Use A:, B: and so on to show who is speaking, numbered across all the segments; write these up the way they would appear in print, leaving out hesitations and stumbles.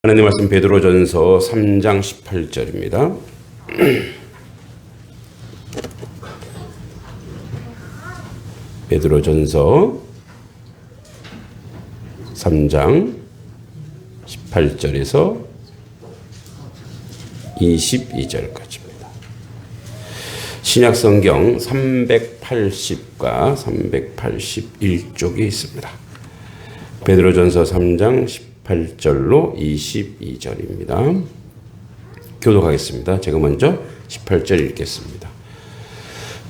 A: 하나님 말씀 베드로전서 3장 18절입니다. 베드로전서 3장 18절에서 22절까지입니다. 신약성경 380과 381쪽에 있습니다. 베드로전서 3장 18절로 22절입니다. 교독하겠습니다. 제가 먼저 18절 읽겠습니다.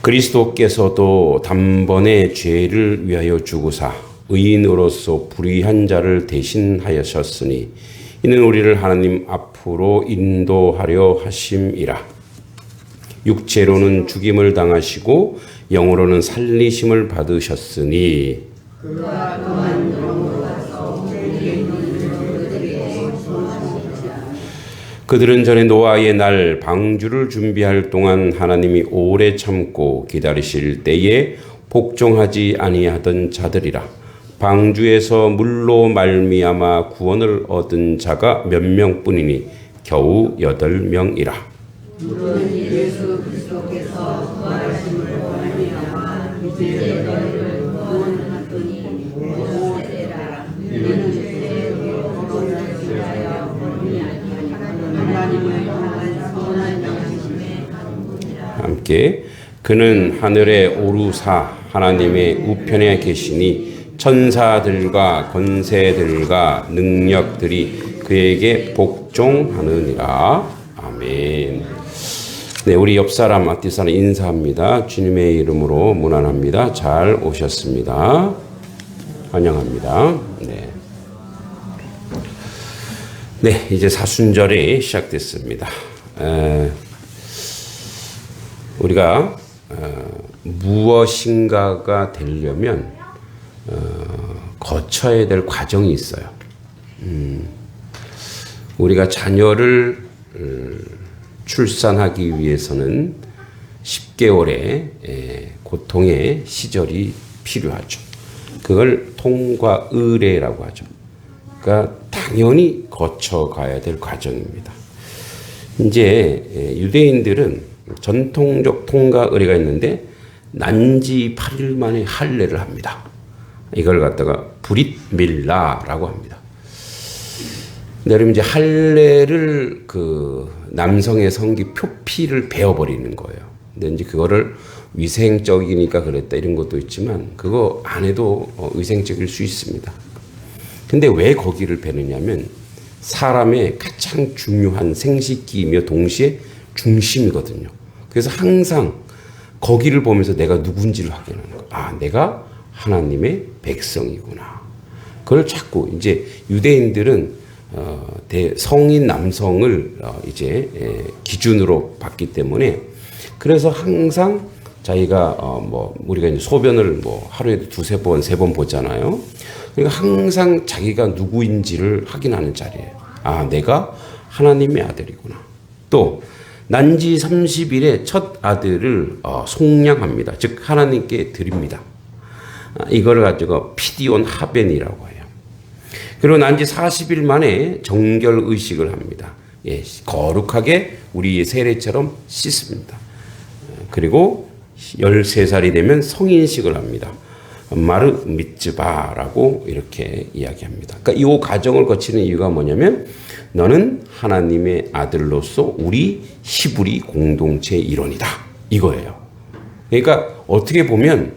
A: 그리스도께서도 단번에 죄를 위하여 죽으사 의인으로서 불의한 자를 대신하셨으니 이는 우리를 하나님 앞으로 인도하려 하심이라. 육체로는 죽임을 당하시고 영으로는 살리심을 받으셨으니 그가 또한 영으로 가서 그들은 전에 노아의 날 방주를 준비할 동안 하나님이 오래 참고 기다리실 때에 복종하지 아니하던 자들이라. 방주에서 물로 말미암아 구원을 얻은 자가 몇 명뿐이니 겨우 8명이라. 물론 예수 그리스도께서 부활하심을 말미암아 이제 너희를 구원하더니 모세라. 이는 죄로 거론을 위하여 본이 하나님을 향한 선한 양심에 함께 그는 하늘에 오르사 하나님의 우편에 계시니 천사들과 권세들과 능력들이 그에게 복종하느니라. 아멘. 네, 우리 옆 사람 앞뒤 사람 인사합니다. 주님의 이름으로 문안합니다. 잘 오셨습니다. 환영합니다. 네, 이제 사순절이 시작됐습니다. 우리가 무엇인가가 되려면 거쳐야 될 과정이 있어요. 우리가 자녀를 출산하기 위해서는 10개월의 고통의 시절이 필요하죠. 그걸 통과 의례라고 하죠. 그러니까 당연히 거쳐가야 될 과정입니다. 이제 유대인들은 전통적 통과 의례가 있는데 난지 8일 만에 할례를 합니다. 이걸 갖다가 브릿 밀라라고 합니다. 근데 여러분 이제 할례를 그 남성의 성기 표피를 베어버리는 거예요. 근데 이제 그거를 위생적이니까 그랬다 이런 것도 있지만 그거 안 해도 위생적일 수 있습니다. 근데 왜 거기를 베느냐면 사람의 가장 중요한 생식기이며 동시에 중심이거든요. 그래서 항상 거기를 보면서 내가 누군지를 확인하는 거예요. 아, 내가 하나님의 백성이구나. 그걸 자꾸 이제 유대인들은 성인 남성을 이제 기준으로 봤기 때문에 그래서 항상 자기가 우리가 이제 소변을 하루에도 2-3번, 3번 보잖아요. 그러니까 항상 자기가 누구인지를 확인하는 자리예요. 아, 내가 하나님의 아들이구나. 또 난지 30일에 첫 아들을 속량합니다. 즉 하나님께 드립니다. 이걸 가지고 피디온 하벤이라고 해요. 그리고 난지 40일 만에 정결 의식을 합니다. 예, 거룩하게 우리 세례처럼 씻습니다. 그리고 13살이 되면 성인식을 합니다. 마르 미츠바라고 이렇게 이야기합니다. 그러니까 이 과정을 거치는 이유가 뭐냐면 너는 하나님의 아들로서 우리 히브리 공동체의 일원이다. 이거예요. 그러니까 어떻게 보면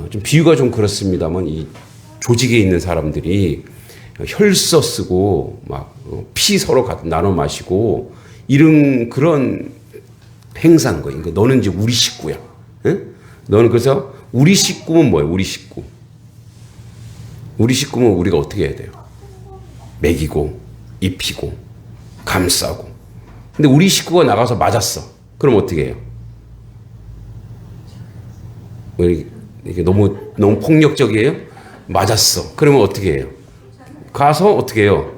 A: 좀 비유가 좀 그렇습니다만 이 조직에 있는 사람들이 혈서 쓰고 막 피 서로 나눠 마시고 이런 그런 행사인 거예요. 그러니까 너는 이제 우리 식구야. 응? 너는 그래서 우리 식구면 뭐예요? 우리 식구. 우리 식구면 우리가 어떻게 해야 돼요? 먹이고 입히고 감싸고. 근데 우리 식구가 나가서 맞았어. 그럼 어떻게 해요? 이게 너무 폭력적이에요? 맞았어. 그러면 어떻게 해요? 가서 어떻게 해요?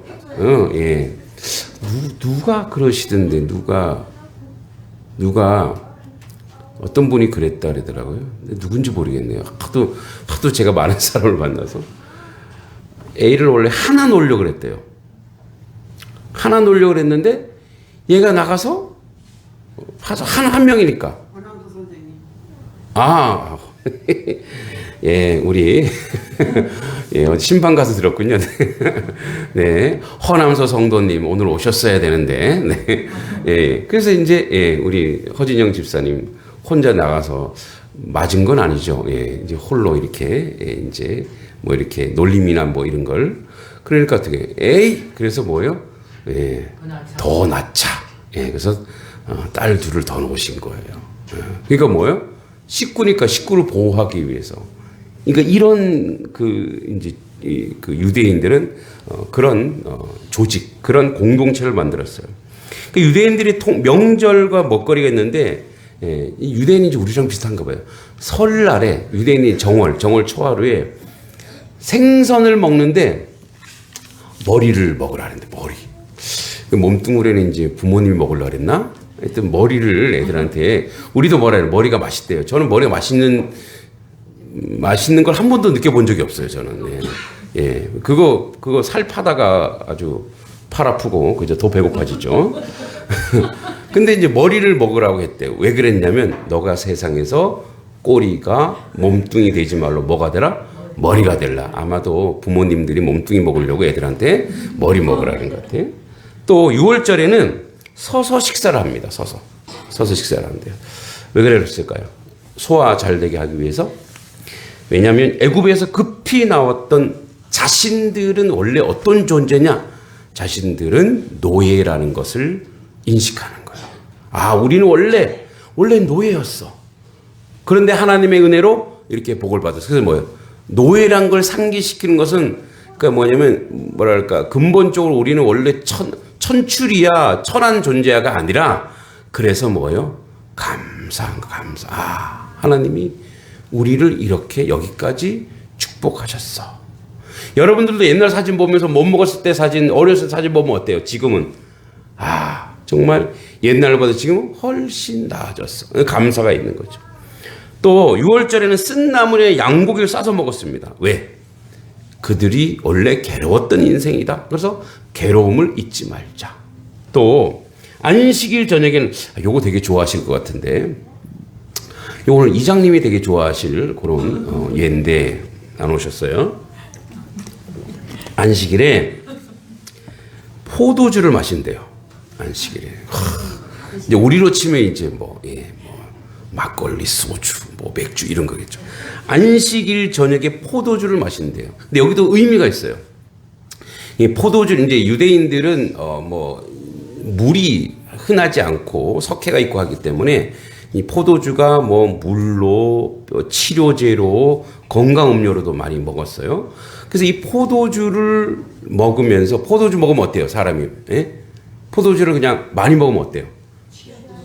A: 예. 누가 그러시던데 누가 어떤 분이 그랬다 그러더라고요. 누군지 모르겠네요. 하도 제가 많은 사람을 만나서 A를 원래 하나 놓으려고 그랬대요. 하나 놓으려고 그랬는데 얘가 나가서 한 명이니까.
B: 권한도 선생님.
A: 아, 예, 우리 예, 어디 신방 가서 들었군요. 네, 허남서 성도님 오늘 오셨어야 되는데, 네, 예, 그래서 이제 예, 우리 허진영 집사님 혼자 나가서 맞은 건 아니죠. 예, 이제 홀로 이렇게 예, 이제 뭐 이렇게 놀림이나 뭐 이런 걸 그러니까 어떻게? 에이, 그래서 뭐요? 예, 더 낳자. 예, 그래서 딸 둘을 더 놓으신 거예요. 예, 그러니까 뭐요? 식구니까 식구를 보호하기 위해서. 그러니까 이런 그 이제 그 유대인들은 그런 조직, 그런 공동체를 만들었어요. 그 유대인들이 명절과 먹거리가 있는데 예, 이 유대인이 우리랑 비슷한가 봐요. 설날에 유대인이 정월 초하루에 생선을 먹는데 머리를 먹으라는데 머리. 몸뚱아리는 이제 부모님이 먹으려고 그랬나? 하여튼 머리를 애들한테 우리도 뭐라 해요? 머리가 맛있대요. 저는 머리가 맛있는 걸 한 번도 느껴본 적이 없어요. 저는. 예. 예. 그거 살 파다가 아주 팔 아프고 그저 더 배고파지죠. 근데 이제 머리를 먹으라고 했대요. 왜 그랬냐면 너가 세상에서 꼬리가 몸뚱이 되지 말로 뭐가 되라? 머리가 되라. 아마도 부모님들이 몸뚱이 먹으려고 애들한테 머리 먹으라는 것 같아요. 또 6월절에는 서서 식사를 합니다. 서서 식사를 하는데요. 왜 그랬을까요? 소화 잘 되게 하기 위해서. 왜냐하면 애굽에서 급히 나왔던 자신들은 원래 어떤 존재냐? 자신들은 노예라는 것을 인식하는 거예요. 아, 우리는 원래 노예였어. 그런데 하나님의 은혜로 이렇게 복을 받았어. 그래서 뭐예요? 노예란 걸 상기시키는 것은 그러니까 뭐냐면 뭐랄까 근본적으로 우리는 원래 천출이야 천한 존재야가 아니라 그래서 뭐예요? 감사한 거, 감사. 아, 하나님이 우리를 이렇게 여기까지 축복하셨어. 여러분들도 옛날 사진 보면서 못 먹었을 때 사진, 어렸을 때 사진 보면 어때요? 지금은 아, 정말 옛날보다 지금은 훨씬 나아졌어. 감사가 있는 거죠. 또 6월절에는 쓴 나물에 양고기를 싸서 먹었습니다. 왜? 그들이 원래 괴로웠던 인생이다. 그래서 괴로움을 잊지 말자. 또 안식일 저녁에는 요거 되게 좋아하실 것 같은데 요거는 이장님이 되게 좋아하실 그런 예인데 나누셨어요. 안식일에 포도주를 마신대요. 안식일에. 이제 우리로 치면 이제 막걸리, 소주, 맥주 이런 거겠죠. 안식일 저녁에 포도주를 마신대요. 근데 여기도 의미가 있어요. 이 포도주 이제 유대인들은 물이 흔하지 않고 석회가 있고 하기 때문에 이 포도주가 물로 치료제로 건강 음료로도 많이 먹었어요. 그래서 이 포도주를 먹으면서 포도주 먹으면 어때요, 사람이? 예? 포도주를 그냥 많이 먹으면 어때요?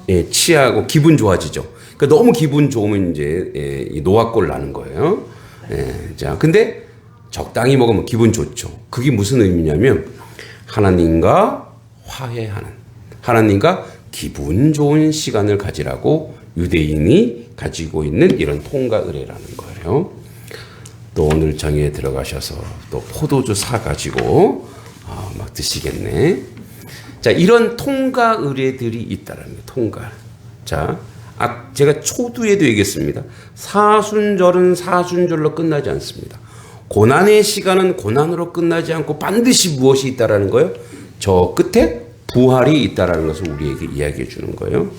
A: 예, 취하고 기분 좋아지죠. 그러니까 너무 기분 좋으면 이제 노화골 나는 거예요. 예, 자, 근데 적당히 먹으면 기분 좋죠. 그게 무슨 의미냐면 하나님과 화해하는, 하나님과 기분 좋은 시간을 가지라고 유대인이 가지고 있는 이런 통가 의례라는 거예요. 또 오늘 정에 들어가셔서 또 포도주 사가지고 막 드시겠네. 자, 이런 통가 의례들이 있다라는 거예요. 통가. 자, 제가 초두에도 얘기했습니다. 사순절은 사순절로 끝나지 않습니다. 고난의 시간은 고난으로 끝나지 않고 반드시 무엇이 있다라는 거예요? 저 끝에 부활이 있다라는 것을 우리에게 이야기해 주는 거예요.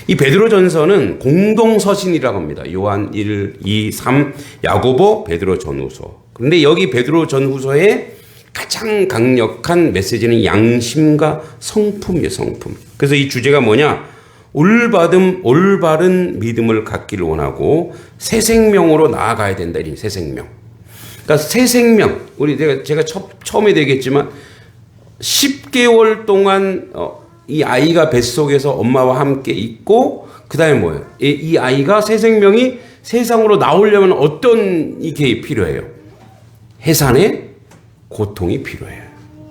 A: 이 베드로전서는 공동서신이라고 합니다. 요한 1, 2, 3, 야고보, 베드로 전후서. 그런데 여기 베드로 전후서의 가장 강력한 메시지는 양심과 성품이에요. 성품. 그래서 이 주제가 뭐냐? 올바른 믿음을 갖기를 원하고 새 생명으로 나아가야 된다. 이 새 생명. 그러니까 새 생명. 우리 제가 처음에도 얘기했지만 10개월 동안 이 아이가 뱃속에서 엄마와 함께 있고 그다음에 뭐예요? 이 아이가 새 생명이 세상으로 나오려면 어떤 이게 필요해요? 해산의 고통이 필요해요.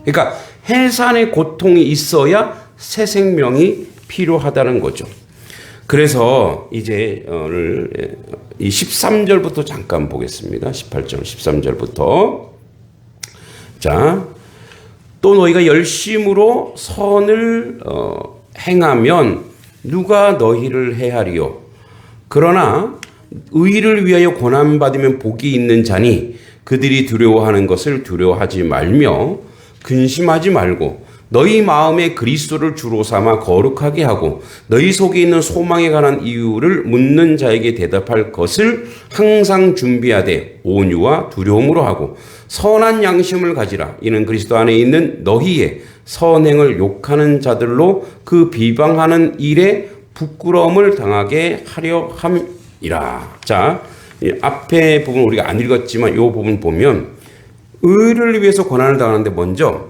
A: 그러니까 해산의 고통이 있어야 새 생명이 필요하다는 거죠. 그래서 이제 오늘 이 13절부터 잠깐 보겠습니다. 18절 13절부터. 자, 또 너희가 열심으로 선을 행하면 누가 너희를 해하리요. 그러나 의를 위하여 고난받으면 복이 있는 자니 그들이 두려워하는 것을 두려워하지 말며 근심하지 말고 너희 마음에 그리스도를 주로 삼아 거룩하게 하고 너희 속에 있는 소망에 관한 이유를 묻는 자에게 대답할 것을 항상 준비하되 온유와 두려움으로 하고 선한 양심을 가지라. 이는 그리스도 안에 있는 너희의 선행을 욕하는 자들로 그 비방하는 일에 부끄러움을 당하게 하려 함이라. 자, 앞에 부분 우리가 안 읽었지만 이 부분 보면 의를 위해서 고난을 당하는데 먼저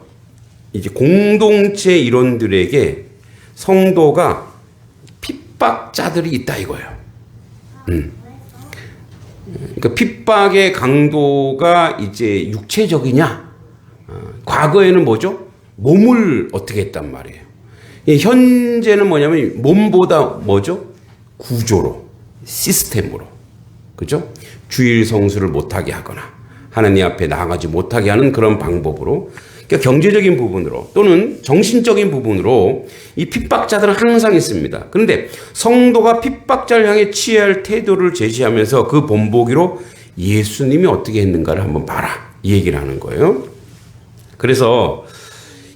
A: 이제 공동체 일원들에게 성도가 핍박자들이 있다 이거예요. 그러니까 핍박의 강도가 이제 육체적이냐? 과거에는 뭐죠? 몸을 어떻게 했단 말이에요. 현재는 뭐냐면 몸보다 뭐죠? 구조로, 시스템으로, 그죠? 주일 성수를 못하게 하거나 하나님 앞에 나아가지 못하게 하는 그런 방법으로, 그러니까 경제적인 부분으로 또는 정신적인 부분으로 이 핍박자들은 항상 있습니다. 그런데 성도가 핍박자를 향해 취해야 할 태도를 제시하면서 그 본보기로 예수님이 어떻게 했는가를 한번 봐라, 이 얘기를 하는 거예요. 그래서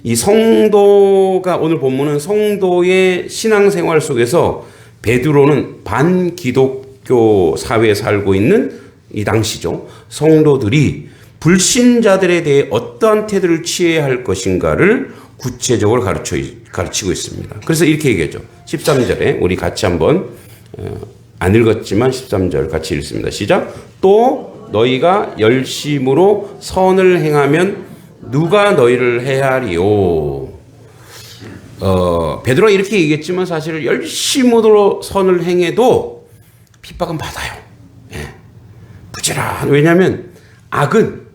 A: 이 성도가, 오늘 본문은 성도의 신앙생활 속에서 베드로는 반기독교 사회에 살고 있는 이 당시죠. 성도들이 불신자들에 대해 어떠한 태도를 취해야 할 것인가를 구체적으로 가르치고 있습니다. 그래서 이렇게 얘기하죠. 13절에 우리 같이 한번, 안 읽었지만 13절 같이 읽습니다. 시작. 또 너희가 열심으로 선을 행하면 누가 너희를 해하리요. 베드로가 이렇게 얘기했지만 사실 열심으로 선을 행해도 핍박은 받아요. 예. 부지런. 왜냐하면 악은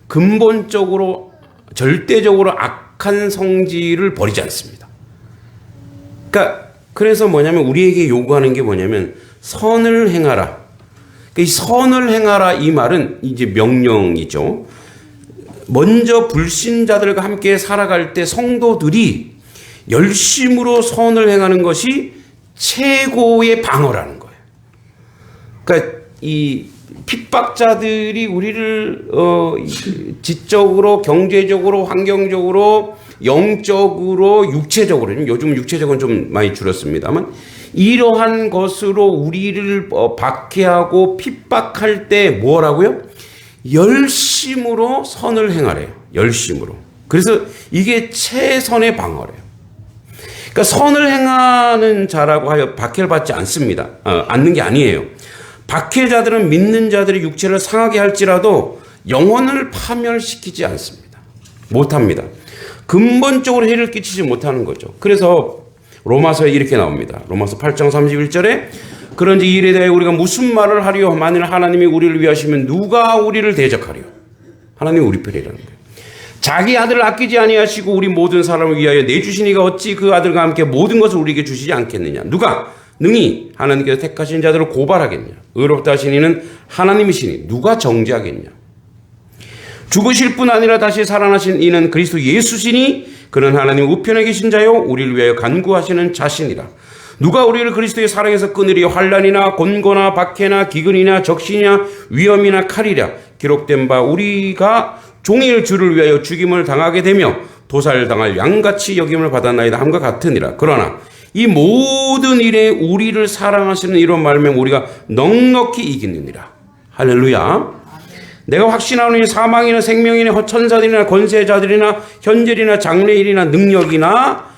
A: 근본적으로 절대적으로 악한 성질을 버리지 않습니다. 그러니까 그래서 뭐냐면 우리에게 요구하는 게 뭐냐면 선을 행하라. 그러니까 이 선을 행하라 이 말은 이제 명령이죠. 먼저 불신자들과 함께 살아갈 때 성도들이 열심으로 선을 행하는 것이 최고의 방어라는 거예요. 그러니까 이 핍박자들이 우리를 지적으로, 경제적으로, 환경적으로, 영적으로, 육체적으로, 요즘 육체적으로는 좀 많이 줄었습니다만 이러한 것으로 우리를 박해하고 핍박할 때 뭐라고요? 열심으로 선을 행하래요. 열심으로. 그래서 이게 최선의 방어래요. 그러니까 선을 행하는 자라고 하여 박해를 받지 않습니다. 않는 게 아니에요. 박해자들은 믿는 자들의 육체를 상하게 할지라도 영혼을 파멸시키지 않습니다. 못합니다. 근본적으로 해를 끼치지 못하는 거죠. 그래서 로마서에 이렇게 나옵니다. 로마서 8장 31절에 그런지 이 일에 대해 우리가 무슨 말을 하리요? 만일 하나님이 우리를 위하시면 누가 우리를 대적하리요? 하나님이 우리 편이라는 거예요. 자기 아들을 아끼지 아니하시고 우리 모든 사람을 위하여 내주신 이가 어찌 그 아들과 함께 모든 것을 우리에게 주시지 않겠느냐? 누가 능히 하나님께서 택하신 자들을 고발하겠냐? 의롭다 하신 이는 하나님이시니 누가 정죄하겠냐? 죽으실 뿐 아니라 다시 살아나신 이는 그리스도 예수시니 그는 하나님 우편에 계신 자요 우리를 위하여 간구하시는 자신이라. 누가 우리를 그리스도의 사랑에서 끊으리요? 환난이나 곤고나 박해나 기근이나 적신이나 위험이나 칼이랴. 기록된 바 우리가 종일 주를 위하여 죽임을 당하게 되며 도살당할 양같이 여김을 받았나이다 함과 같으니라. 그러나 이 모든 일에 우리를 사랑하시는 이로 말하면 우리가 넉넉히 이기느니라. 할렐루야. 내가 확신하노니 사망이나 생명이나 천사들이나 권세자들이나 현재이나 장래일이나 능력이나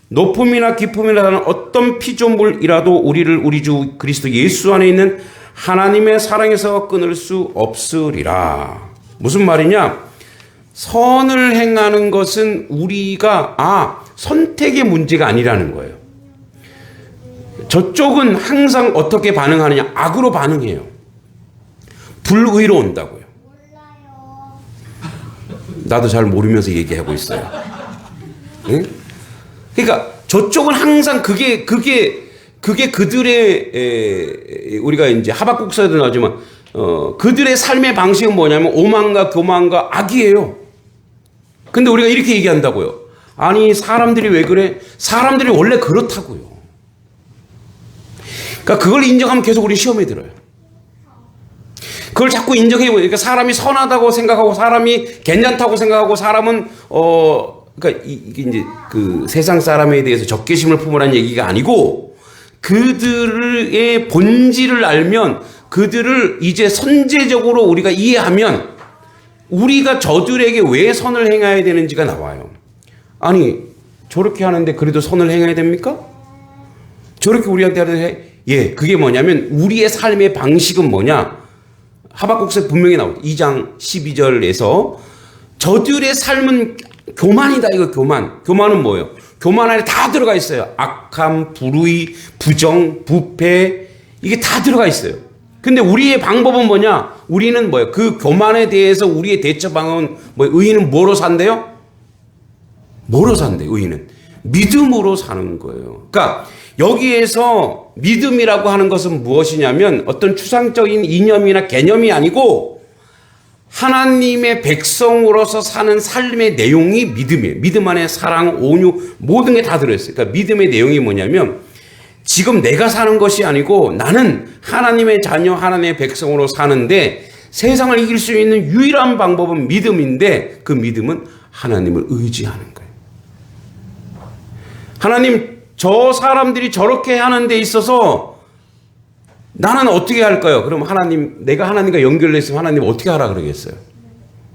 A: 높음이나 깊음이나 다른 어떤 피조물이라도 우리를 우리 주 그리스도 예수 안에 있는 하나님의 사랑에서 끊을 수 없으리라. 무슨 말이냐? 선을 행하는 것은 우리가 선택의 문제가 아니라는 거예요. 저쪽은 항상 어떻게 반응하느냐? 악으로 반응해요. 불의로 온다고요. 나도 잘 모르면서 얘기하고 있어요. 응? 그러니까 저쪽은 항상 그게 그들의 우리가 이제 하박국서에도 나오지만 그들의 삶의 방식은 뭐냐면 오만과 교만과 악이에요. 근데 우리가 이렇게 얘기한다고요. 아니, 사람들이 왜 그래? 사람들이 원래 그렇다고요. 그러니까 그걸 인정하면 계속 우리 시험에 들어요. 그걸 자꾸 인정해보니까 그러니까 사람이 선하다고 생각하고 사람이 괜찮다고 생각하고 사람은 그러니까 이게 이제 그 세상 사람에 대해서 적개심을 품으라는 얘기가 아니고 그들의 본질을 알면 그들을 이제 선제적으로 우리가 이해하면 우리가 저들에게 왜 선을 행해야 되는지가 나와요. 아니, 저렇게 하는데 그래도 선을 행해야 됩니까? 저렇게 우리한테 하는데 예, 그게 뭐냐면 우리의 삶의 방식은 뭐냐? 하박국서에 분명히 나오죠. 2장 12절에서 저들의 삶은 교만이다. 이거 교만. 교만은 뭐예요? 교만 안에 다 들어가 있어요. 악함, 불의, 부정, 부패 이게 다 들어가 있어요. 근데 우리의 방법은 뭐냐? 우리는 뭐예요? 그 교만에 대해서 우리의 대처 방법은 뭐예요? 의인은 뭐로 산대요? 뭐로 산대요? 의인은 믿음으로 사는 거예요. 그러니까 여기에서 믿음이라고 하는 것은 무엇이냐면 어떤 추상적인 이념이나 개념이 아니고 하나님의 백성으로서 사는 삶의 내용이 믿음이에요. 믿음 안에 사랑, 온유 모든 게 다 들어있어요. 그러니까 믿음의 내용이 뭐냐면 지금 내가 사는 것이 아니고 나는 하나님의 자녀, 하나님의 백성으로 사는데 세상을 이길 수 있는 유일한 방법은 믿음인데 그 믿음은 하나님을 의지하는 거예요. 하나님, 저 사람들이 저렇게 하는 데 있어서 나는 어떻게 할까요? 그럼 하나님, 내가 하나님과 연결됐으면 하나님 어떻게 하라 그러겠어요?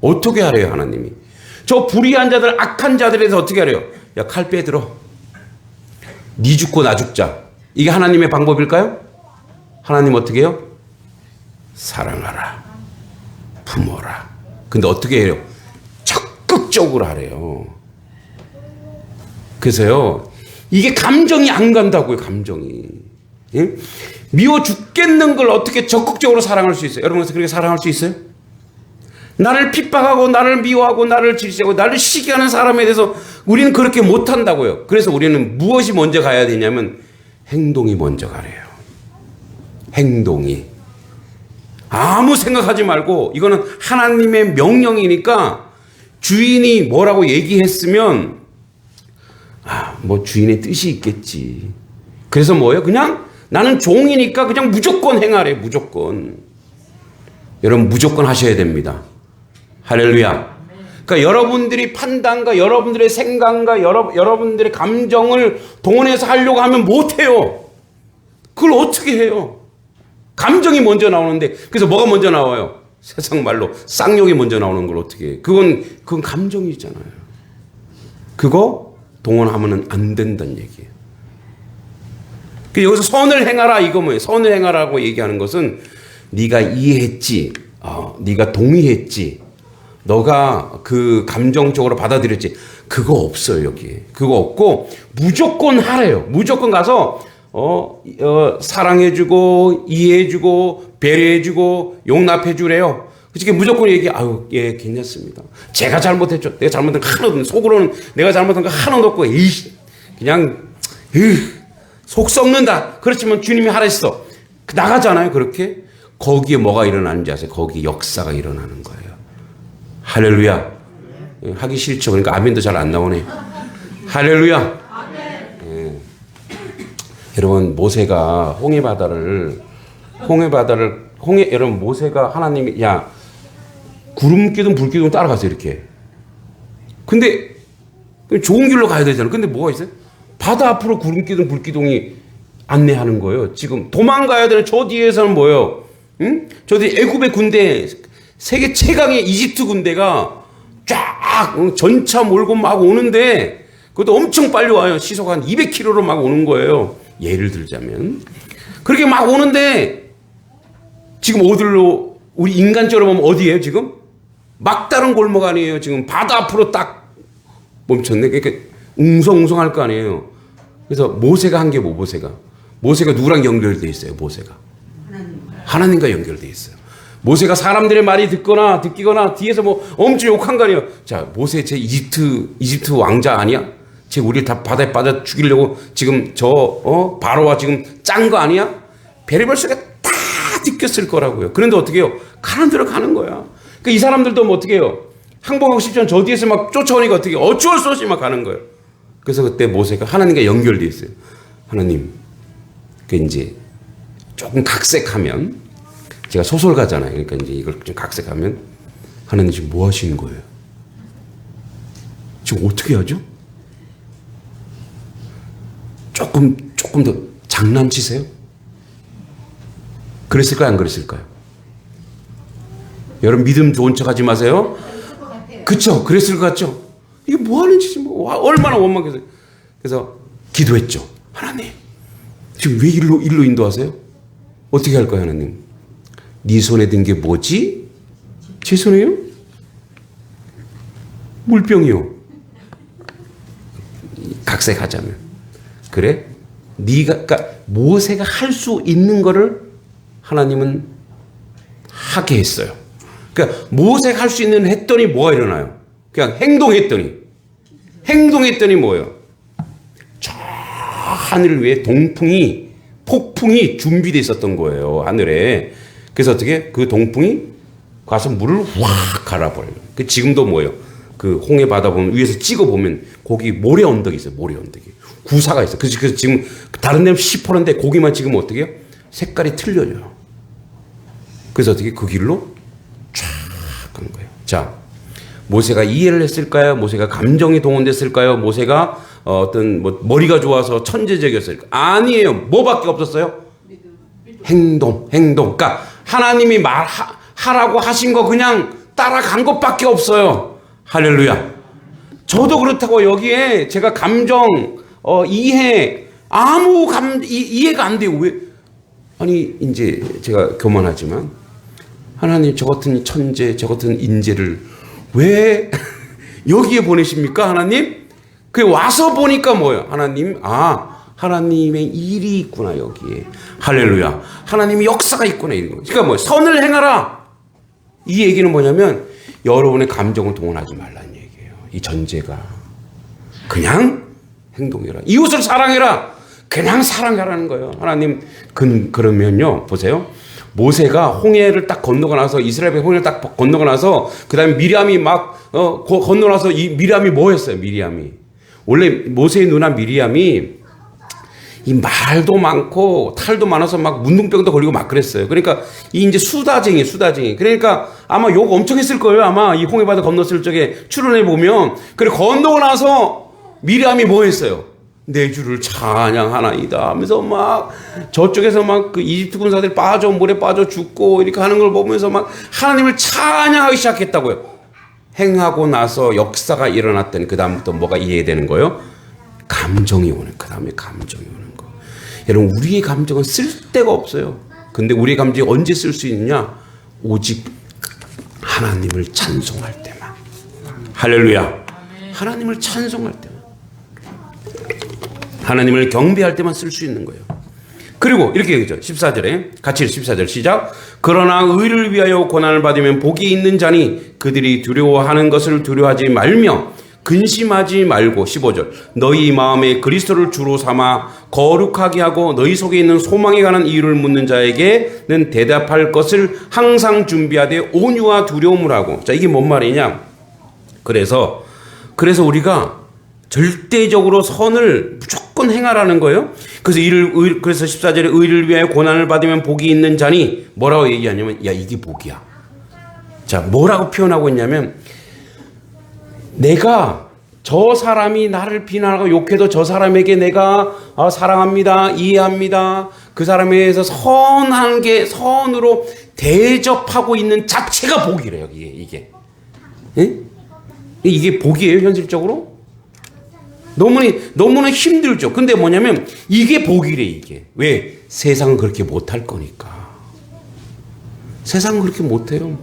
A: 어떻게 하래요, 하나님이? 저 불의한 자들, 악한 자들에 대해서 어떻게 하래요? 야, 칼 빼들어. 니 죽고 나 죽자. 이게 하나님의 방법일까요? 하나님 어떻게 해요? 사랑하라. 품어라. 근데 어떻게 해요? 적극적으로 하래요. 그래서요, 이게 감정이 안 간다고요, 감정이. 예? 미워 죽겠는 걸 어떻게 적극적으로 사랑할 수 있어요? 여러분, 그렇게 사랑할 수 있어요? 나를 핍박하고, 나를 미워하고, 나를 질시하고, 나를 시기하는 사람에 대해서 우리는 그렇게 못한다고요. 그래서 우리는 무엇이 먼저 가야 되냐면, 행동이 먼저 가래요. 행동이. 아무 생각하지 말고, 이거는 하나님의 명령이니까, 주인이 뭐라고 얘기했으면, 뭐 주인의 뜻이 있겠지. 그래서 뭐예요? 그냥 나는 종이니까 그냥 무조건 행하래. 무조건. 여러분 무조건 하셔야 됩니다. 할렐루야. 그러니까 여러분들이 판단과 여러분들의 생각과 여러분들의 감정을 동원해서 하려고 하면 못해요. 그걸 어떻게 해요? 감정이 먼저 나오는데 그래서 뭐가 먼저 나와요? 세상 말로 쌍욕이 먼저 나오는 걸 어떻게 해요? 그건 감정이잖아요. 그거 동원하면 안 된다는 얘기예요. 여기서 선을 행하라 이거 뭐예요? 선을 행하라고 얘기하는 것은 네가 이해했지, 네가 동의했지, 너가 그 감정적으로 받아들였지. 그거 없어요 여기에. 그거 없고 무조건 하래요. 무조건 가서 사랑해주고 이해해주고 배려해주고 용납해주래요. 그렇게 무조건 아유, 예, 괜찮습니다. 제가 잘못했죠. 내가 잘못한 거 하나도 없는데, 속으로는 내가 잘못한 거 하나도 없고, 그냥, 속 썩는다. 그렇지만 주님이 하라 했어. 나가잖아요, 그렇게. 거기에 뭐가 일어나는지 아세요? 거기에 역사가 일어나는 거예요. 할렐루야. 하기 싫죠. 그러니까 아멘도 잘 안 나오네. 할렐루야. 예. 여러분, 모세가 여러분, 모세가 하나님이, 구름 기둥, 불 기둥 따라가세요, 이렇게. 근데, 좋은 길로 가야 되잖아요. 근데 뭐가 있어요? 바다 앞으로 구름 기둥, 불 기둥이 안내하는 거예요. 지금 도망가야 되는 저 뒤에서는 뭐예요? 응? 저 뒤에 애굽의 군대, 세계 최강의 이집트 군대가 쫙 전차 몰고 막 오는데, 그것도 엄청 빨리 와요. 시속 한 200km로 막 오는 거예요. 예를 들자면. 그렇게 막 오는데, 지금 어디로, 우리 인간적으로 보면 어디예요, 지금? 막다른 골목 아니에요. 지금 바다 앞으로 딱 멈췄네. 그러니까 웅성웅성할 거 아니에요. 그래서 모세가 한 게 뭐, 모세가 누구랑 연결되어 있어요, 모세가? 하나님과 연결되어 있어요. 모세가 사람들의 말이 듣기거나 뒤에서 뭐 엄청 욕한 거 아니에요. 자, 모세 제 이집트 왕자 아니야? 쟤 우리 다 바다에 빠져 죽이려고 지금 바로와 지금 짠 거 아니야? 별의별 소리가 다 느꼈을 거라고요. 그런데 어떻게 해요? 가는 대로 가는 거야. 그러니까 이 사람들도 뭐 어떻게 해요? 항복하고 싶지 않은 저 뒤에서 막 쫓아오니까 어떻게 어쩔 수 없이 막 가는 거예요. 그래서 그때 모세가 하나님과 연결되어 있어요. 하나님, 그 이제 조금 각색하면, 제가 소설가잖아요. 그러니까 이제 이걸 좀 각색하면, 하나님 지금 뭐 하시는 거예요? 지금 어떻게 하죠? 조금 더 장난치세요? 그랬을까요? 안 그랬을까요? 여러분 믿음 좋은 척 하지 마세요. 그쵸? 그랬을 것 같죠? 이게 뭐 하는 짓이 뭐 얼마나 원망했어요. 그래서 기도했죠. 하나님, 지금 왜 일로 인도하세요? 어떻게 할까요, 하나님? 네 손에 든 게 뭐지? 제 손에요? 물병이요. 각색하자면. 그래? 네가, 그러니까 모세가 할 수 있는 거를 하나님은 하게 했어요. 그러니까 모세가 할 수 있는 했더니 뭐가 일어나요? 그냥 행동했더니 뭐예요? 저 하늘 위에 폭풍이 준비되어 있었던 거예요, 하늘에. 그래서 어떻게? 그 동풍이 가서 물을 확 갈아버려요. 그 지금도 뭐예요? 그 홍해 바다 보면 위에서 찍어보면 거기 모래 언덕이 있어요, 모래 언덕이. 구사가 있어요. 그래서 지금 다른 데는 시퍼런데 거기만 지금 어떻게 해요? 색깔이 틀려져요. 그래서 어떻게? 그 길로 쫙 간 거예요. 자, 모세가 이해를 했을까요? 모세가 감정이 동원됐을까요? 모세가 어떤 뭐 머리가 좋아서 천재적이었을까요? 아니에요. 뭐밖에 없었어요? 행동. 그러니까 하나님이 말하라고 하신 거 그냥 따라간 것밖에 없어요. 할렐루야. 저도 그렇다고 여기에 제가 감정, 이해, 이해가 안 돼요. 왜? 아니, 이제 제가 교만하지만, 하나님 저 같은 천재, 저 같은 인재를 왜 여기에 보내십니까, 하나님? 그 와서 보니까 뭐예요? 하나님, 하나님의 일이 있구나, 여기에. 할렐루야. 하나님의 역사가 있구나, 이런 거. 그러니까 뭐, 선을 행하라. 이 얘기는 뭐냐면, 여러분의 감정을 동원하지 말라는 얘기예요. 이 전제가. 그냥 행동해라. 이웃을 사랑해라. 그냥 사랑하라는 거예요. 하나님, 그러면요, 보세요. 모세가 홍해를 딱 건너고 나서, 이스라엘 홍해를 딱 건너고 나서, 그 다음에 미리암이 막, 건너고 나서 이 미리암이 뭐 했어요, 미리암이? 원래 모세의 누나 미리암이 이 말도 많고 탈도 많아서 막 문둥병도 걸리고 막 그랬어요. 그러니까 이 이제 수다쟁이. 그러니까 아마 욕 엄청 했을 거예요. 아마 이 홍해바다 건넜을 적에 출연해 보면. 그래 건너고 나서 미리암이 뭐 했어요? 내 주를 찬양하나이다 하면서 막 저쪽에서 막 그 이집트 군사들 물에 빠져 죽고 이렇게 하는 걸 보면서 막 하나님을 찬양하기 시작했다고요. 행하고 나서 역사가 일어났더니 그 다음부터 뭐가 이해되는 거예요? 감정이 오는, 그 다음에 감정이 오는 거. 여러분, 우리의 감정은 쓸 데가 없어요. 근데 우리의 감정이 언제 쓸 수 있느냐? 오직 하나님을 찬송할 때만. 할렐루야. 하나님을 찬송할 때만. 하나님을 경배할 때만 쓸 수 있는 거예요. 그리고 이렇게 얘기죠. 14절에 같이 14절 시작. 그러나 의를 위하여 고난을 받으면 복이 있는 자니 그들이 두려워하는 것을 두려워하지 말며 근심하지 말고 15절 너희 마음에 그리스도를 주로 삼아 거룩하게 하고 너희 속에 있는 소망에 관한 이유를 묻는 자에게는 대답할 것을 항상 준비하되 온유와 두려움을 하고. 자, 이게 뭔 말이냐? 그래서 우리가 절대적으로 선을 무조건 행하라는 거예요. 그래서 14절에 의를 위하여 고난을 받으면 복이 있는 자니 뭐라고 얘기하냐면, 야, 이게 복이야. 자, 뭐라고 표현하고 있냐면, 내가 저 사람이 나를 비난하고 욕해도 저 사람에게 내가 사랑합니다, 이해합니다, 그 사람에 대해서 선으로 대접하고 있는 자체가 복이래요. 이게. 예? 이게 복이에요, 현실적으로? 너무나 힘들죠. 근데 뭐냐면 이게 복이래, 이게. 왜? 세상은 그렇게 못할 거니까. 세상은 그렇게 못해요.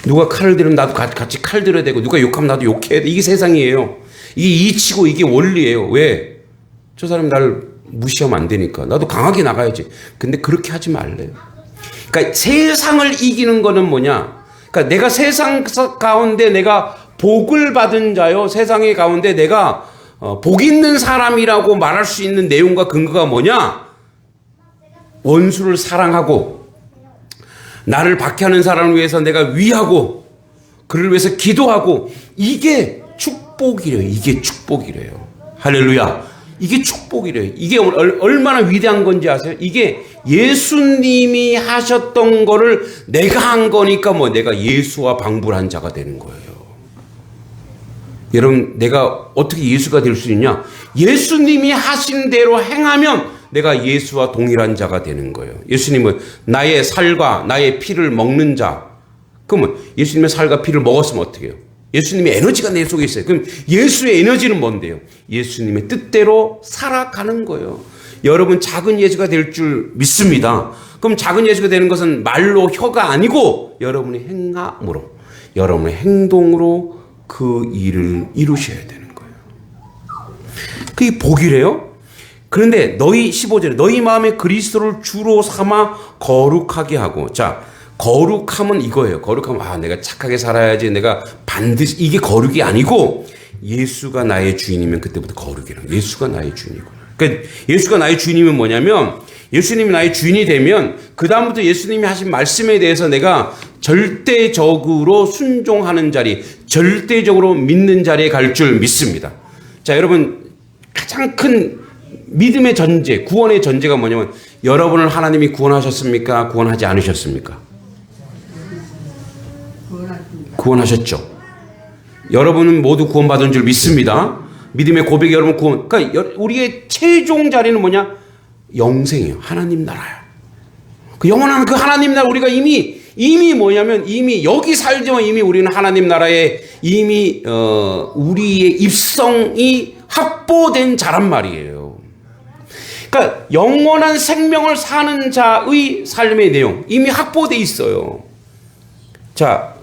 A: 누가 칼을 들으면 나도 같이 칼 들어야 되고, 누가 욕하면 나도 욕해야 돼. 이게 세상이에요. 이게 이치고 이게 원리예요. 왜? 저 사람이 나를 무시하면 안 되니까. 나도 강하게 나가야지. 근데 그렇게 하지 말래요. 그러니까 세상을 이기는 거는 뭐냐? 그러니까 내가 세상 가운데 내가 복을 받은 자요. 세상의 가운데 내가 복 있는 사람이라고 말할 수 있는 내용과 근거가 뭐냐? 원수를 사랑하고 나를 박해하는 사람을 위해서 내가 위하고 그를 위해서 기도하고 이게 축복이래요. 이게 축복이래요. 할렐루야. 이게 축복이래요. 이게 얼마나 위대한 건지 아세요? 이게 예수님이 하셨던 거를 내가 한 거니까 뭐 내가 예수와 방불한 자가 되는 거예요. 여러분, 내가 어떻게 예수가 될 수 있냐? 예수님이 하신 대로 행하면 내가 예수와 동일한 자가 되는 거예요. 예수님은 나의 살과 나의 피를 먹는 자. 그러면 예수님의 살과 피를 먹었으면 어떻게 해요? 예수님의 에너지가 내 속에 있어요. 그럼 예수의 에너지는 뭔데요? 예수님의 뜻대로 살아가는 거예요. 여러분, 작은 예수가 될 줄 믿습니다. 그럼 작은 예수가 되는 것은 말로 혀가 아니고 여러분의 행함으로, 여러분의 행동으로 그 일을 이루셔야 되는 거예요. 그게 복이래요. 그런데 너희 15절에 너희 마음에 그리스도를 주로 삼아 거룩하게 하고, 자, 거룩함은 이거예요. 거룩함은 내가 착하게 살아야지, 내가 반드시, 이게 거룩이 아니고 예수가 나의 주인이면 그때부터 거룩이라는 거예요. 예수가 나의 주인이구나. 그러니까 예수가 나의 주인이면 뭐냐면, 예수님이 나의 주인이 되면 그 다음부터 예수님이 하신 말씀에 대해서 내가 절대적으로 순종하는 자리, 절대적으로 믿는 자리에 갈 줄 믿습니다. 자, 여러분, 가장 큰 믿음의 전제, 구원의 전제가 뭐냐면, 여러분을 하나님이 구원하셨습니까? 구원하지 않으셨습니까? 구원하셨죠. 여러분은 모두 구원받은 줄 믿습니다. 믿음의 고백이 여러분 구원. 그러니까 우리의 최종 자리는 뭐냐? 영생이요. 하나님 나라요. 그 영원한 그 하나님 나라, 우리가 이미 뭐냐면 이미 여기 살지만 이미 우리는 하나님 나라에 이미 우리의 입성이 확보된 자란 말이에요. 그러니까 영원한 생명을 사는 자의 삶의 내용 이미 확보돼 있어요. 자,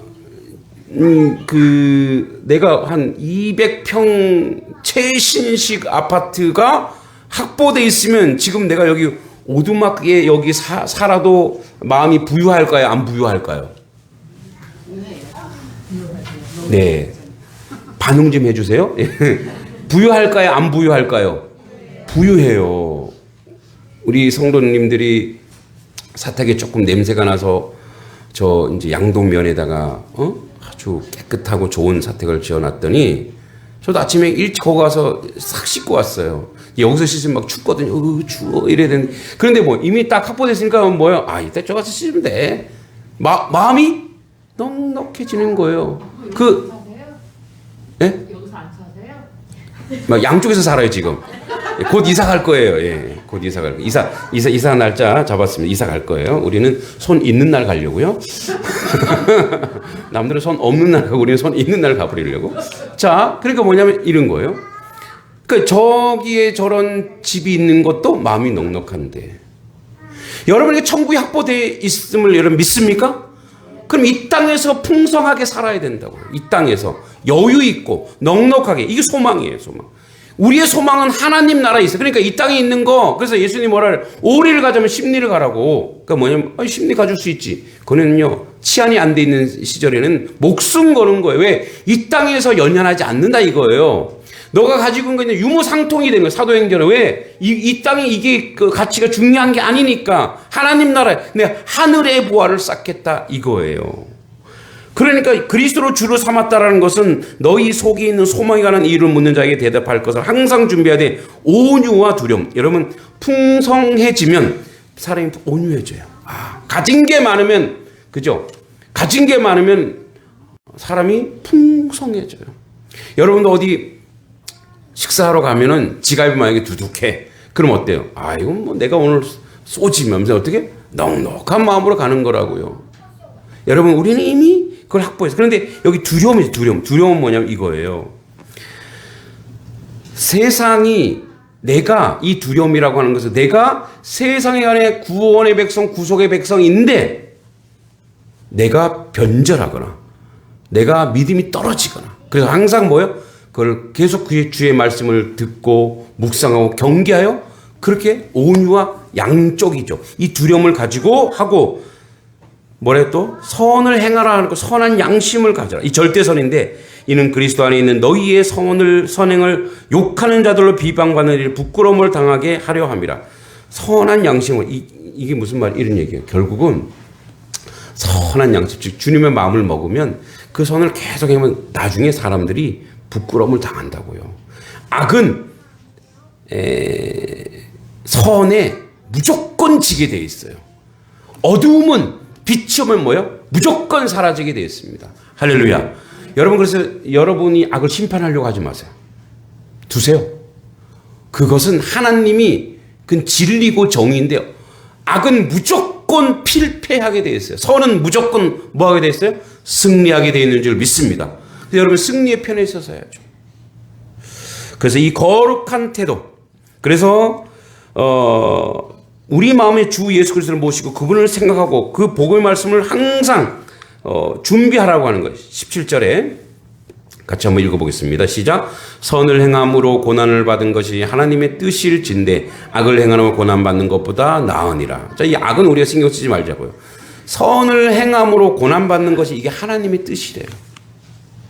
A: 내가 한 200평 최신식 아파트가 확보돼 있으면 지금 내가 여기 오두막에 여기 살아도 마음이 부유할까요? 안 부유할까요? 네. 반응 좀 해주세요. 부유할까요? 안 부유할까요? 부유해요. 우리 성도님들이 사택에 조금 냄새가 나서 저 이제 양동면에다가 아주 깨끗하고 좋은 사택을 지어놨더니 저도 아침에 일찍 거기 가서 싹 씻고 왔어요. 여기서 씻으면 막 춥거든요. 추워 이래야 되는데, 그런데 뭐 이미 딱 확보됐으니까 뭐예요? 이따 저 가서 씻으면 돼. 마음이 넉넉해지는 거예요. 예?
B: 여기서 안 사세요?
A: 막 양쪽에서 살아요 지금. 곧 이사 갈 거예요. 예, 곧 이사 갈 거예요. 이사 날짜 잡았습니다. 이사 갈 거예요. 우리는 손 있는 날 가려고요. 남들은 손 없는 날 가고 우리는 손 있는 날 가버리려고. 자, 그러니까 뭐냐면 이런 거예요. 그러니까 저기에 저런 집이 있는 것도 마음이 넉넉한데, 여러분에게 천국이 확보되어 있음을 여러분 믿습니까? 그럼 이 땅에서 풍성하게 살아야 된다고요. 이 땅에서 여유 있고 넉넉하게. 이게 소망이에요, 소망. 우리의 소망은 하나님 나라에 있어요. 그러니까 이 땅에 있는 거, 그래서 예수님이 뭐라, 오리를 가자면 십리를 가라고. 그러니까 뭐냐면, 십리 가줄 수 있지. 그거는요, 치안이 안 돼 있는 시절에는 목숨 거는 거예요. 왜? 이 땅에서 연연하지 않는다 이거예요. 너가 가지고 있는 건 유무상통이 되는 거예요. 사도행전에. 왜? 이 땅에 이게 그 가치가 중요한 게 아니니까 하나님 나라에 내가 하늘의 보화를 쌓겠다 이거예요. 그러니까 그리스도로 주로 삼았다라는 것은 너희 속에 있는 소망에 관한 이유를 묻는 자에게 대답할 것을 항상 준비해야 돼. 온유와 두려움. 여러분, 풍성해지면 사람이 온유해져요. 가진 게 많으면, 그죠? 가진 게 많으면 사람이 풍성해져요. 여러분도 어디 식사하러 가면은 지갑이 만약에 두둑해. 그럼 어때요? 이건 뭐 내가 오늘 쏘지면서 어떻게? 넉넉한 마음으로 가는 거라고요. 여러분, 우리는 이미 그걸 확보했어요. 그런데 여기 두려움이죠, 두려움. 두려움은 뭐냐면 이거예요. 세상이, 내가 이 두려움이라고 하는 것은 내가 세상에 안에 구원의 백성, 구속의 백성인데 내가 변절하거나 내가 믿음이 떨어지거나, 그래서 항상 뭐예요? 그걸 계속 주의 말씀을 듣고 묵상하고 경계하여 그렇게 온유와 양쪽이죠. 이 두려움을 가지고 하고, 뭐래 또? 선을 행하라 하는 거, 선한 양심을 가져라. 이 절대선인데, 이는 그리스도 안에 있는 너희의 선행을 욕하는 자들로 비방받는 일, 부끄러움을 당하게 하려 함이라. 선한 양심을, 이게 무슨 말, 이런 얘기예요. 결국은 선한 양심, 즉 주님의 마음을 먹으면 그 선을 계속 하면 나중에 사람들이 부끄러움을 당한다고요. 악은 선에 무조건 지게 돼 있어요. 어두움은 빛이 오면 뭐예요? 무조건 사라지게 되어 있습니다. 할렐루야. 여러분, 그래서 여러분이 악을 심판하려고 하지 마세요. 두세요. 그것은 하나님이 그 진리고 정의인데요. 악은 무조건 필패하게 되어 있어요. 선은 무조건 뭐 하게 되어 있어요? 승리하게 되어 있는 줄 믿습니다. 그래서 여러분, 승리의 편에 있어서 해야죠. 그래서 이 거룩한 태도, 그래서 우리 마음에 주 예수 그리스도를 모시고 그분을 생각하고 그 복음의 말씀을 항상 준비하라고 하는 거예요. 17절에 같이 한번 읽어보겠습니다. 시작. 선을 행함으로 고난을 받은 것이 하나님의 뜻일진데 악을 행함으로 고난받는 것보다 나으니라. 자, 이 악은 우리가 신경 쓰지 말자고요. 선을 행함으로 고난받는 것이 이게 하나님의 뜻이래요.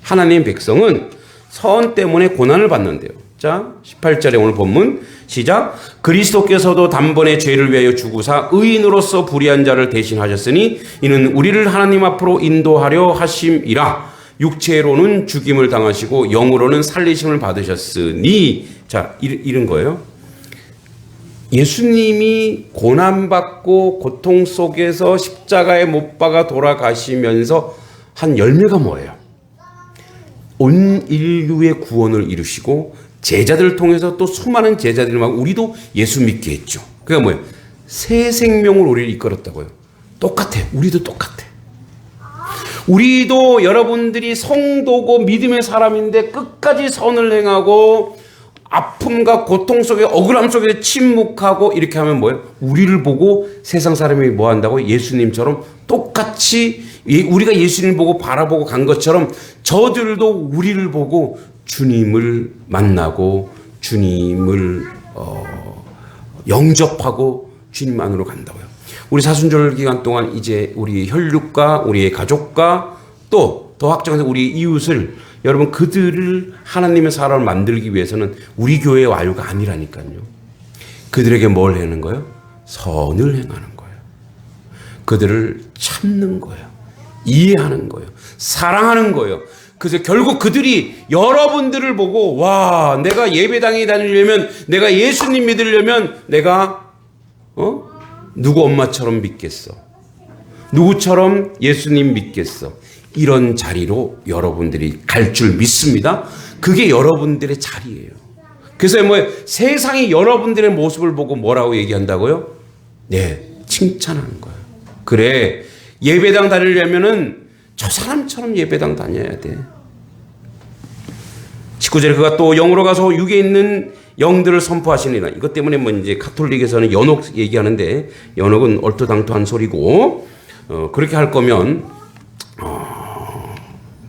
A: 하나님의 백성은 선 때문에 고난을 받는데요. 자, 18절에 오늘 본문 시작. 그리스도께서도 단번에 죄를 위하여 죽으사 의인으로서 불의한 자를 대신하셨으니 이는 우리를 하나님 앞으로 인도하려 하심이라. 육체로는 죽임을 당하시고 영으로는 살리심을 받으셨으니. 자, 이런 거예요. 예수님이 고난받고 고통 속에서 십자가에 못 박아 돌아가시면서 한 열매가 뭐예요? 온 인류의 구원을 이루시고 제자들을 통해서 또 수많은 제자들을 막 우리도 예수 믿게 했죠. 그게 뭐예요? 새 생명을 우리를 이끌었다고요. 똑같아. 우리도 똑같아. 우리도 여러분들이 성도고 믿음의 사람인데 끝까지 선을 행하고 아픔과 고통 속에 억울함 속에 침묵하고 이렇게 하면 뭐예요? 우리를 보고 세상 사람이 뭐 한다고? 예수님처럼 똑같이 우리가 예수님 보고 바라보고 간 것처럼 저들도 우리를 보고 주님을 만나고 주님을 영접하고 주님 안으로 간다고요. 우리 사순절 기간 동안 이제 우리 혈육과 우리의 가족과 또 더 확장해서 우리 이웃을 여러분 그들을 하나님의 사람을 만들기 위해서는 우리 교회의 와유가 아니라니까요. 그들에게 뭘 하는 거예요? 선을 행하는 거예요. 그들을 참는 거예요. 이해하는 거예요. 사랑하는 거예요. 그래서 결국 그들이 여러분들을 보고 와, 내가 예배당에 다니려면, 내가 예수님 믿으려면 내가 누구 엄마처럼 믿겠어. 누구처럼 예수님 믿겠어. 이런 자리로 여러분들이 갈 줄 믿습니다. 그게 여러분들의 자리예요. 그래서 뭐 세상이 여러분들의 모습을 보고 뭐라고 얘기한다고요? 네, 칭찬하는 거예요. 그래, 예배당 다니려면은 저 사람처럼 예배당 다녀야 돼. 19절에 그가 또 영으로 가서 육에 있는 영들을 선포하시니라. 이것 때문에 뭐 이제 카톨릭에서는 연옥 얘기하는데 연옥은 얼토당토한 소리고 그렇게 할 거면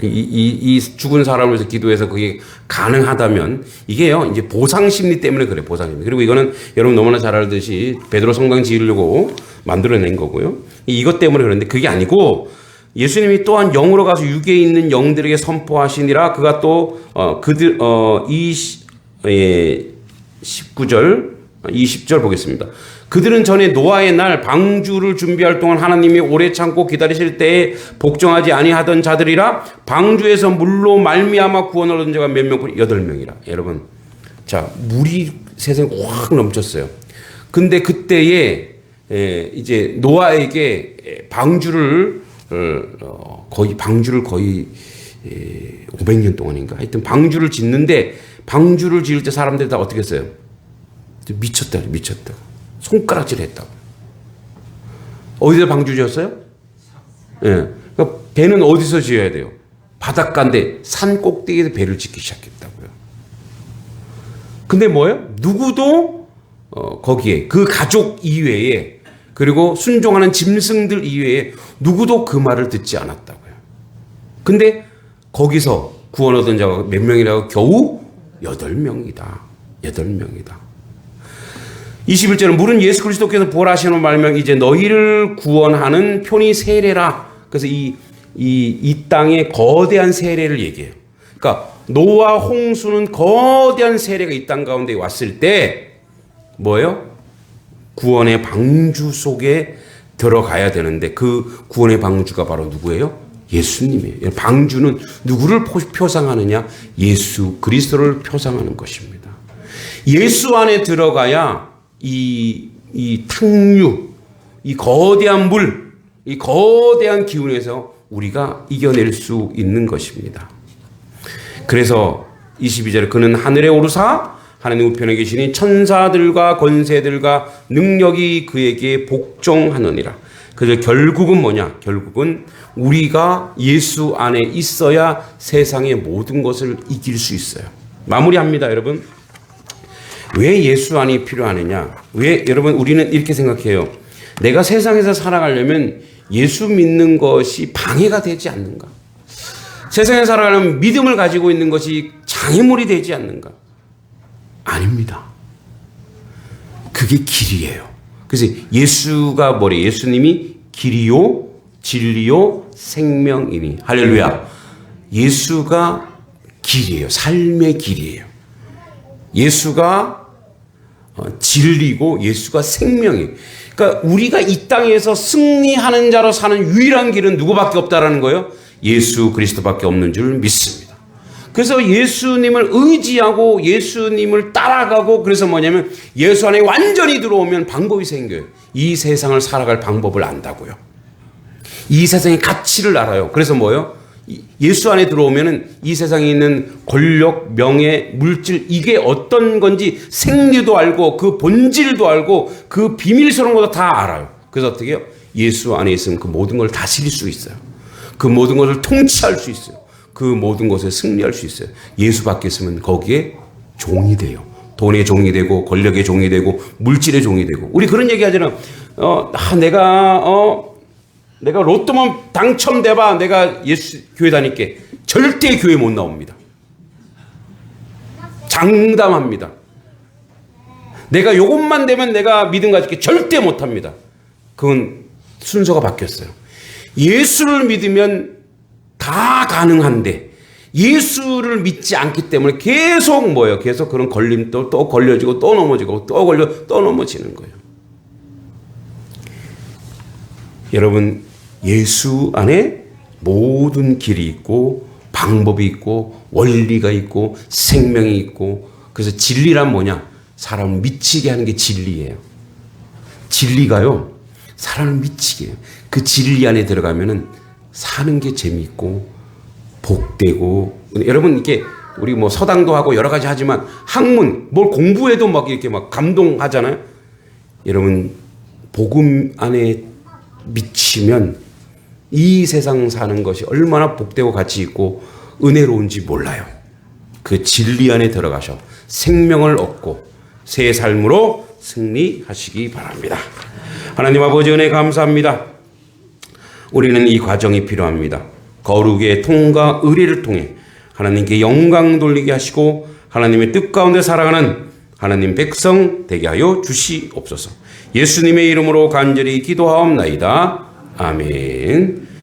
A: 이 죽은 사람을 위해서 기도해서 그게 가능하다면 이게요 이제 보상 심리 때문에 그래. 보상 심리. 그리고 이거는 여러분 너무나 잘 알듯이 베드로 성당 지으려고 만들어낸 거고요. 이것 때문에 그런데 그게 아니고 예수님이 또한 영으로 가서 육에 있는 영들에게 선포하시니라. 그가 또 19절 20절 보겠습니다. 그들은 전에 노아의 날 방주를 준비할 동안 하나님이 오래 참고 기다리실 때에 복종하지 아니하던 자들이라. 방주에서 물로 말미암아 구원을 얻은 자가 몇 명? 8명이라. 여러분, 자, 물이 세상에 확 넘쳤어요. 근데 그때에 이제 노아에게 방주를 거의 500년 동안인가 하여튼 방주를 짓는데, 방주를 지을 때 사람들이 다 어떻게 했어요? 미쳤다. 손가락질 했다고. 어디서 방주 지었어요? 예. 그러니까 배는 어디서 지어야 돼요? 바닷가인데 산 꼭대기에서 배를 짓기 시작했다고요. 근데 뭐예요? 누구도 거기에 그 가족 이외에 그리고 순종하는 짐승들 이외에 누구도 그 말을 듣지 않았다고요. 근데 거기서 구원 얻은 자가 몇 명이라고? 겨우 8명이다. 8명이다. 21절은 물은 예수 그리스도께서 부활하시는 말명 이제 너희를 구원하는 편히 세례라. 그래서 이 땅에 거대한 세례를 얘기해요. 그러니까 노아 홍수는 거대한 세례가 이 땅 가운데 왔을 때 뭐예요? 구원의 방주 속에 들어가야 되는데 그 구원의 방주가 바로 누구예요? 예수님이에요. 방주는 누구를 표상하느냐? 예수 그리스도를 표상하는 것입니다. 예수 안에 들어가야 이 탕류, 이 거대한 물, 이 거대한 기운에서 우리가 이겨낼 수 있는 것입니다. 그래서 22절에 그는 하늘에 오르사 하나님 우편에 계시니 천사들과 권세들과 능력이 그에게 복종하느니라. 그래서 결국은 뭐냐? 결국은 우리가 예수 안에 있어야 세상의 모든 것을 이길 수 있어요. 마무리합니다, 여러분. 왜 예수 안이 필요하느냐? 왜 여러분 우리는 이렇게 생각해요. 내가 세상에서 살아가려면 예수 믿는 것이 방해가 되지 않는가? 세상에 살아가려면 믿음을 가지고 있는 것이 장애물이 되지 않는가? 아닙니다. 그게 길이에요. 그래서 예수가 뭐래? 예수님이 길이요, 진리요, 생명이니. 할렐루야. 예수가 길이에요. 삶의 길이에요. 예수가 진리고 예수가 생명이에요. 그러니까 우리가 이 땅에서 승리하는 자로 사는 유일한 길은 누구밖에 없다라는 거예요? 예수 그리스도밖에 없는 줄 믿습니다. 그래서 예수님을 의지하고 예수님을 따라가고 그래서 뭐냐면 예수 안에 완전히 들어오면 방법이 생겨요. 이 세상을 살아갈 방법을 안다고요. 이 세상의 가치를 알아요. 그래서 뭐예요? 예수 안에 들어오면은 이 세상에 있는 권력, 명예, 물질 이게 어떤 건지 생리도 알고 그 본질도 알고 그 비밀스러운 것도 다 알아요. 그래서 어떻게 해요? 예수 안에 있으면 그 모든 걸 다스릴 수 있어요. 그 모든 것을 통치할 수 있어요. 그 모든 것에 승리할 수 있어요. 예수 밖에 있으면 거기에 종이 돼요. 돈의 종이 되고 권력의 종이 되고 물질의 종이 되고. 우리 그런 얘기 하잖아요. 내가 로또만 당첨돼봐. 내가 예수 교회 다닐게. 절대 교회 못 나옵니다. 장담합니다. 내가 요것만 되면 내가 믿음 가질게. 절대 못합니다. 그건 순서가 바뀌었어요. 예수를 믿으면 다 가능한데 예수를 믿지 않기 때문에 계속 뭐예요? 계속 그런 걸림돌 또 걸려지고 또 넘어지고 또 걸려 또 넘어지는 거예요. 여러분 예수 안에 모든 길이 있고 방법이 있고 원리가 있고 생명이 있고 그래서 진리란 뭐냐? 사람을 미치게 하는 게 진리예요. 진리가요. 사람을 미치게 해요. 그 진리 안에 들어가면은 사는 게 재미있고 복되고 여러분 이렇게 우리 뭐 서당도 하고 여러 가지 하지만 학문 뭘 공부해도 막 이렇게 막 감동하잖아요. 여러분 복음 안에 미치면 이 세상 사는 것이 얼마나 복되고 가치 있고 은혜로운지 몰라요. 그 진리 안에 들어가셔 생명을 얻고 새 삶으로 승리하시기 바랍니다. 하나님 아버지 은혜 감사합니다. 우리는 이 과정이 필요합니다. 거룩의 통과 의리를 통해 하나님께 영광 돌리게 하시고 하나님의 뜻 가운데 살아가는 하나님 백성 되게 하여 주시옵소서. 예수님의 이름으로 간절히 기도하옵나이다. 아멘.